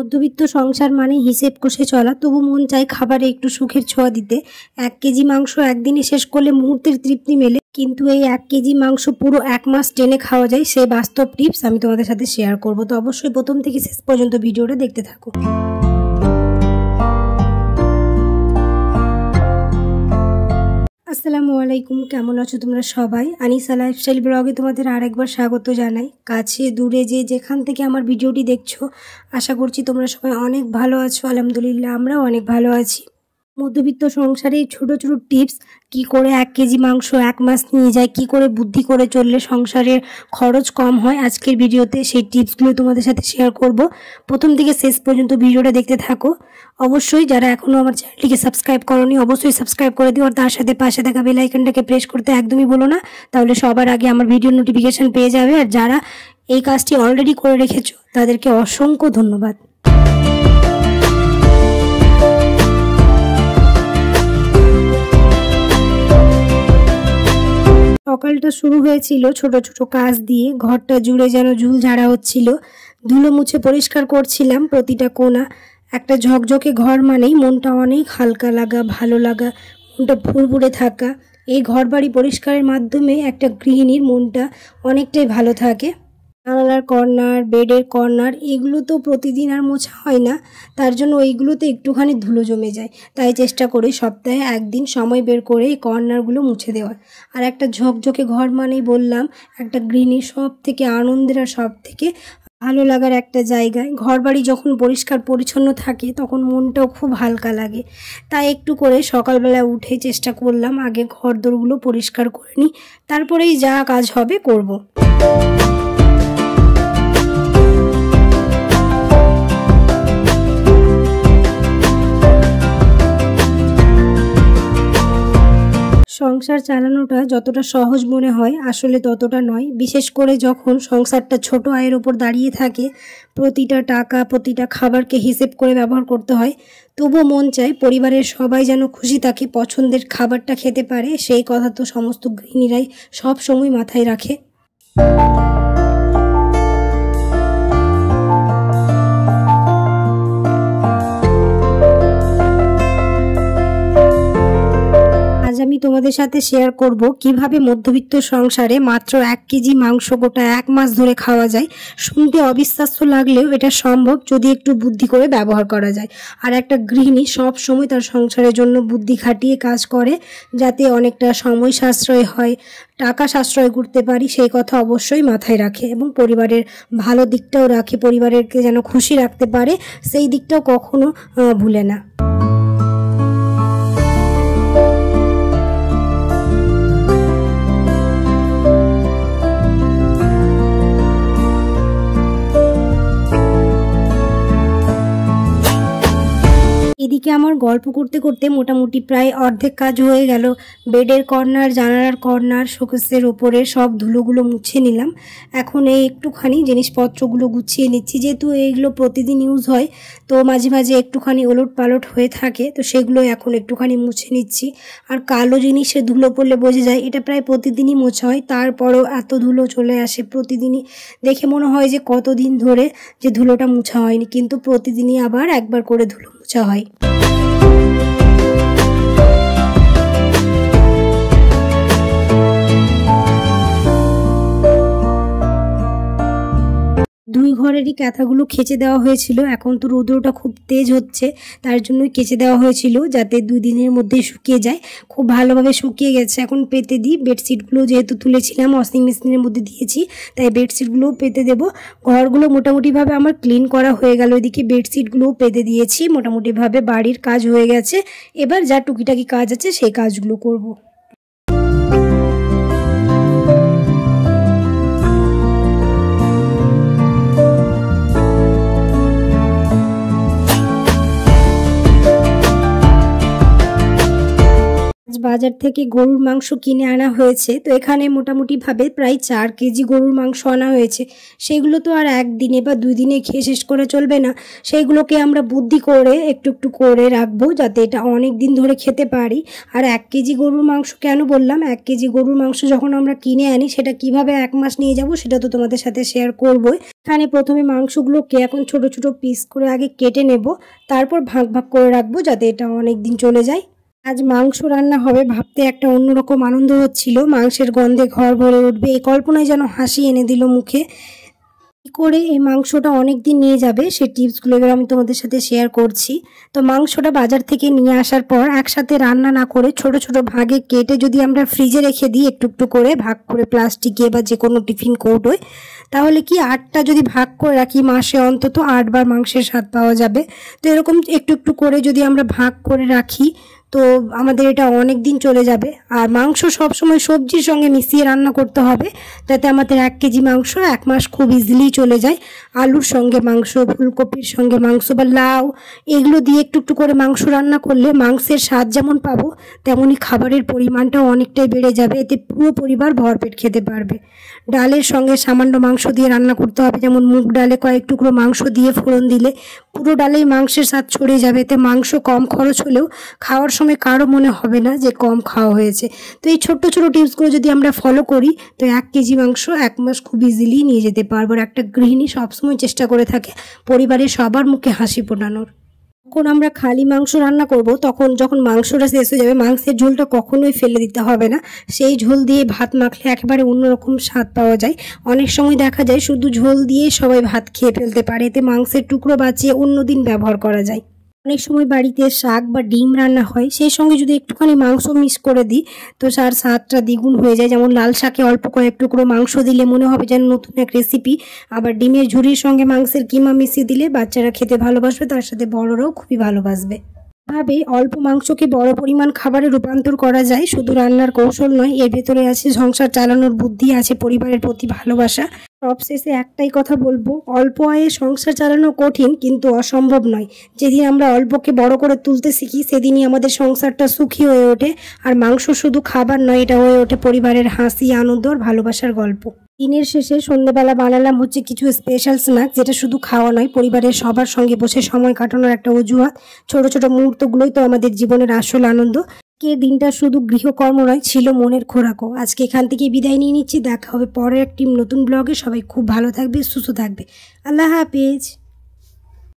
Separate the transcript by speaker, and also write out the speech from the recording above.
Speaker 1: মধ্যবিত্ত সংসার মানে হিসেব কষে চলা, তবু মন চায় খাবারে একটু সুখের ছোঁয়া দিতে। 1 কেজি মাংস একদিনে শেষ করলে মুহূর্তের তৃপ্তি মেলে, কিন্তু এই 1 কেজি মাংস পুরো 1 মাস টেনে খাওয়া যায়, সেই বাস্তব টিপস আমি তোমাদের সাথে শেয়ার করব। তো অবশ্যই প্রথম থেকে শেষ পর্যন্ত ভিডিওটা দেখতে থাকো। আসসালামু আলাইকুম, কেমন আছো তোমরা সবাই? আনিসা লাইফস্টাইল ব্লগে তোমাদের আরেকবার স্বাগত জানাই। কাছে দূরে যেখান থেকে আমার ভিডিওটি দেখছো, আশা করছি তোমরা সবাই অনেক ভালো আছো। আলহামদুলিল্লাহ, আমরাও অনেক ভালো আছি। মধ্যবিত্ত সংসারে ছোট ছোট টিপস, কি করে 1 কেজি মাংস 1 মাস নিয়ে যায়, কি করে বুদ্ধি করে চললে সংসারের খরচ কম হয়, আজকের ভিডিওতে সেই টিপসগুলো তোমাদের সাথে শেয়ার করব। প্রথম থেকে শেষ পর্যন্ত ভিডিওটা দেখতে থাকো। অবশ্যই যারা এখনও আমার চ্যানেলটিকে সাবস্ক্রাইব করোনি, অবশ্যই সাবস্ক্রাইব করে দিও, আর তার সাথে পাশে থাকা বেল আইকনটাকে প্রেস করতে একদমই বলো না, তাহলে সবার আগে আমার ভিডিও নোটিফিকেশন পেয়ে যাবে। আর যারা এই কাজটি অলরেডি করে রেখেছো তাদেরকে অসংখ্য ধন্যবাদ। সকালটা শুরু হয়েছিল ছোট ছোট কাজ দিয়ে। ঘরটা জুড়ে যেন ঝুল ঝাড়া হচ্ছিল, ধুলো মুছে পরিষ্কার করছিলাম প্রতিটা কোণা। একটা ঝকঝকে ঘর মানেই মনটা অনেক হালকা লাগা, ভালো লাগা, মনটা ফুরফুরে থাকা। এই ঘর বাড়ি পরিষ্কারের মাধ্যমে একটা গৃহিণীর মনটা অনেকটাই ভালো থাকে। জানালার কর্নার, বেডের কর্নার, এগুলো তো প্রতিদিন আর মোছা হয় না, তার জন্য ওইগুলোতে একটুখানি ধুলো জমে যায়। তাই চেষ্টা করি সপ্তাহে একদিন সময় বের করে এই কর্নারগুলো মুছে দেওয়ার। আর একটা ঝকঝকে ঘর মানেই বললাম একটা গৃহিণীর সব থেকে আনন্দের আর সব থেকে ভালো লাগার একটা জায়গায়। ঘর বাড়ি যখন পরিষ্কার পরিচ্ছন্ন থাকে তখন মনটাও খুব হালকা লাগে। তাই একটু করে সকালবেলা উঠে চেষ্টা করলাম আগে ঘর দোরগুলো পরিষ্কার করে নিই, তারপরেই যা কাজ হবে করব। সংসার চালানোটা যতটা সহজ মনে হয় আসলে ততটা নয়, বিশেষ করে যখন সংসারটা ছোট আয়ের ওপর দাঁড়িয়ে থাকে। প্রতিটা টাকা, প্রতিটা খাবারকে হিসেব করে ব্যবহার করতে হয়। তবুও মন চায় পরিবারের সবাই যেন খুশি থাকে, পছন্দের খাবারটা খেতে পারে। সেই কথা তো সমস্ত গৃহিণীরাই সব সময় মাথায় রাখে। আজ আমি তোমাদের সাথে শেয়ার করব কিভাবে মধ্যবিত্ত সংসারে মাত্র 1 কেজি মাংস গোটা 1 মাস ধরে খাওয়া যায়। শুনতে অবিশ্বাস্য লাগলেও এটা সম্ভব যদি একটু বুদ্ধি করে ব্যবহার করা যায়। আর একটা গৃহিণী সব সময় তার সংসারের জন্য বুদ্ধি খাটিয়ে কাজ করে, যাতে অনেকটা সময় সাশ্রয় হয়, টাকা সাশ্রয় করতে পারি, সেই কথা অবশ্যই মাথায় রাখে। এবং পরিবারের ভালো দিকটাও রাখে, পরিবারকে যেন খুশি রাখতে পারে সেই দিকটাও কখনো ভুলে না। এদিকে আমার গল্প করতে করতে মোটামুটি প্রায় অর্ধেক কাজ হয়ে গেল। বেডের কর্নার, জানালার কর্নার, শোকেসের ওপরে সব ধুলোগুলো মুছে নিলাম। এখন এই একটুখানি জিনিসপত্রগুলো গুছিয়ে নিচ্ছি, যেহেতু এইগুলো প্রতিদিন ইউজ হয়, তো মাঝে মাঝে একটুখানি ওলট পালট হয়ে থাকে, তো সেগুলো এখন একটুখানি মুছে নিচ্ছি। আর কালো জিনিসে ধুলো পড়লে বোঝা যায় এটা প্রায় প্রতিদিনই মোছা হয়, তারপরও এত ধুলো চলে আসে প্রতিদিনই। দেখে মনে হয় যে কতদিন ধরে যে ধুলোটা মুছা হয়নি, কিন্তু প্রতিদিনই আবার একবার করে ধুলো মুছা হয়। দুই ঘরেরই কাঁথাগুলো কেচে দেওয়া হয়েছিল। এখন তো রৌদ্রটা খুব তেজ হচ্ছে, তার জন্যই কেচে দেওয়া হয়েছিল যাতে 2 দিনের মধ্যে শুকিয়ে যায়। খুব ভালোভাবে শুকিয়ে গেছে, এখন পেতে দিই। বেডশিটগুলো যেহেতু তুলেছিলাম ওয়াশিং মেশিনের মধ্যে দিয়েছি, তাই বেডশিটগুলোও পেতে দেবো। ঘরগুলো মোটামুটিভাবে আমার ক্লিন করা হয়ে গেল, এদিকে বেডশিটগুলোও পেতে দিয়েছি। মোটামুটিভাবে বাড়ির কাজ হয়ে গেছে, এবার যা টুকিটাকি কাজ আছে সেই কাজগুলো করব। বাজার থেকে গরুর মাংস কিনে আনা হয়েছে। তো এখানে মোটামুটিভাবে প্রায় 4 কেজি গরুর মাংস আনা হয়েছে। সেগুলো তো আর একদিনে বা 2 দিনে খেয়ে শেষ করে চলবে না, সেইগুলোকে আমরা বুদ্ধি করে একটু একটু করে রাখবো যাতে এটা অনেক দিন ধরে খেতে পারি। আর 1 কেজি গরুর মাংস কেন বললাম, 1 কেজি গরুর মাংস যখন আমরা কিনে আনি সেটা কিভাবে 1 মাস নিয়ে যাব সেটা তো তোমাদের সাথে শেয়ার করবোই। এখানে প্রথমে মাংসগুলোকে এখন ছোট ছোট পিস করে আগে কেটে নেব, তারপর ভাগ ভাগ করে রাখবো যাতে এটা অনেক দিন চলে যায়। আজ মাংস রান্না হবে ভাবতে একটা অন্যরকম আনন্দ হচ্ছিল। মাংসের গন্ধে ঘর ভরে উঠবে এই কল্পনায় যেন হাসি এনে দিল মুখে। কী করে এই মাংসটা অনেক দিন নিয়ে যাবে সেই টিপসগুলো এবার আমি তোমাদের সাথে শেয়ার করছি। তো মাংসটা বাজার থেকে নিয়ে আসার পর একসাথে রান্না না করে ছোট ছোট ভাগে কেটে যদি আমরা ফ্রিজে রেখে দিই একটু একটু করে ভাগ করে প্লাস্টিকে বা যে কোনো টিফিন কৌটোয়, তাহলে কি 8টা যদি ভাগ করে রাখি মাসে অন্তত 8 বার মাংসের স্বাদ পাওয়া যাবে। তো এরকম একটু একটু করে যদি আমরা ভাগ করে রাখি তো আমাদের এটা অনেক দিন চলে যাবে। আর মাংস সবসময় সবজির সঙ্গে মিশিয়ে রান্না করতে হবে যাতে আমাদের 1 কেজি মাংস 1 মাস খুব ইজিলি চলে যায়। আলুর সঙ্গে মাংস, ফুলকপির সঙ্গে মাংস বা লাউ এগুলো দিয়ে একটু একটু করে মাংস রান্না করলে মাংসের স্বাদ যেমন পাবো তেমনই খাবারের পরিমাণটাও অনেকটাই বেড়ে যাবে, এতে পুরো পরিবার ভরপেট খেতে পারবে। ডালের সঙ্গে সামান্য মাংস দিয়ে রান্না করতে হবে, যেমন মুগ ডালে কয়েক টুকরো মাংস দিয়ে ফোড়ন দিলে পুরো ডালেই মাংসের স্বাদ ছড়িয়ে যাবে। এতে মাংস কম খরচ হলেও খাওয়ার সময় কারো মনে হবে না যে কম খাওয়া হয়েছে। তো এই ছোট্ট ছোট টিপসগুলো যদি আমরা ফলো করি তো 1 কেজি মাংস 1 মাস খুব ইজিলি নিয়ে যেতে পারবো। আর একটা গৃহিণী সবসময় চেষ্টা করে থাকে পরিবারের সবার মুখে হাসি ফোটানোর। যখন আমরা খালি মাংস রান্না করব তখন যখন মাংসটা শেষ হয়ে যাবে মাংসের ঝোলটা কখনোই ফেলে দিতে হবে না। সেই ঝোল দিয়ে ভাত মাখলে একেবারে অন্যরকম স্বাদ পাওয়া যায়। অনেক সময় দেখা যায় শুধু ঝোল দিয়েই সবাই ভাত খেয়ে ফেলতে পারে, এতে মাংসের টুকরো বাঁচিয়ে অন্য দিন ব্যবহার করা যায়। অনেক সময় বাড়িতে শাক বা ডিম রান্না হয়, সেই সঙ্গে যদি একটুখানি মাংস মিক্স করে দিই তো তার স্বাদটা দ্বিগুণ হয়ে যায়। যেমন লাল শাকে অল্প কয়েক টুকরো মাংস দিলে মনে হবে যেন নতুন এক রেসিপি। আবার ডিমের ঝুড়ির সঙ্গে মাংসের কিমা মিশিয়ে দিলে বাচ্চারা খেতে ভালোবাসবে, তার সাথে বড়রাও খুবই ভালোবাসবে। ভাবে অল্প মাংসকে বড় পরিমাণ খাবারে রূপান্তর করা যায়। শুধু রান্নার কৌশল নয়, এর ভেতরে আছে সংসার চালানোর বুদ্ধি, আছে পরিবারের প্রতি ভালোবাসা। সবশেষে একটাই কথা বলবো, অল্প আয়ে সংসার চালানো কঠিন কিন্তু অসম্ভব নয়। যেদিন আমরা অল্পকে বড় করে তুলতে শিখি সেদিনই আমাদের সংসারটা সুখী হয়ে ওঠে। আর মাংস শুধু খাবার নয়, এটা হয়ে ওঠে পরিবারের হাসি, আনন্দ আর ভালোবাসার গল্প। দিনের শেষে সন্ধ্যেবেলা বানালাম হচ্ছে কিছু স্পেশাল স্ন্যাক, যেটা শুধু খাওয়া নয় পরিবারের সবার সঙ্গে বসে সময় কাটানোর একটা অজুহাত। ছোট ছোট মুহূর্তগুলোই তো আমাদের জীবনের আসল আনন্দ। কে দিনটা শুধু গৃহকর্ম নয়, ছিল মনের খোরাকও। আজকে এখান থেকে বিদায় নিয়ে নিচ্ছি, দেখা হবে পরের একটি নতুন ব্লগে। সবাই খুব ভালো থাকবে, সুস্থ থাকবে। আল্লাহ হাফেজ।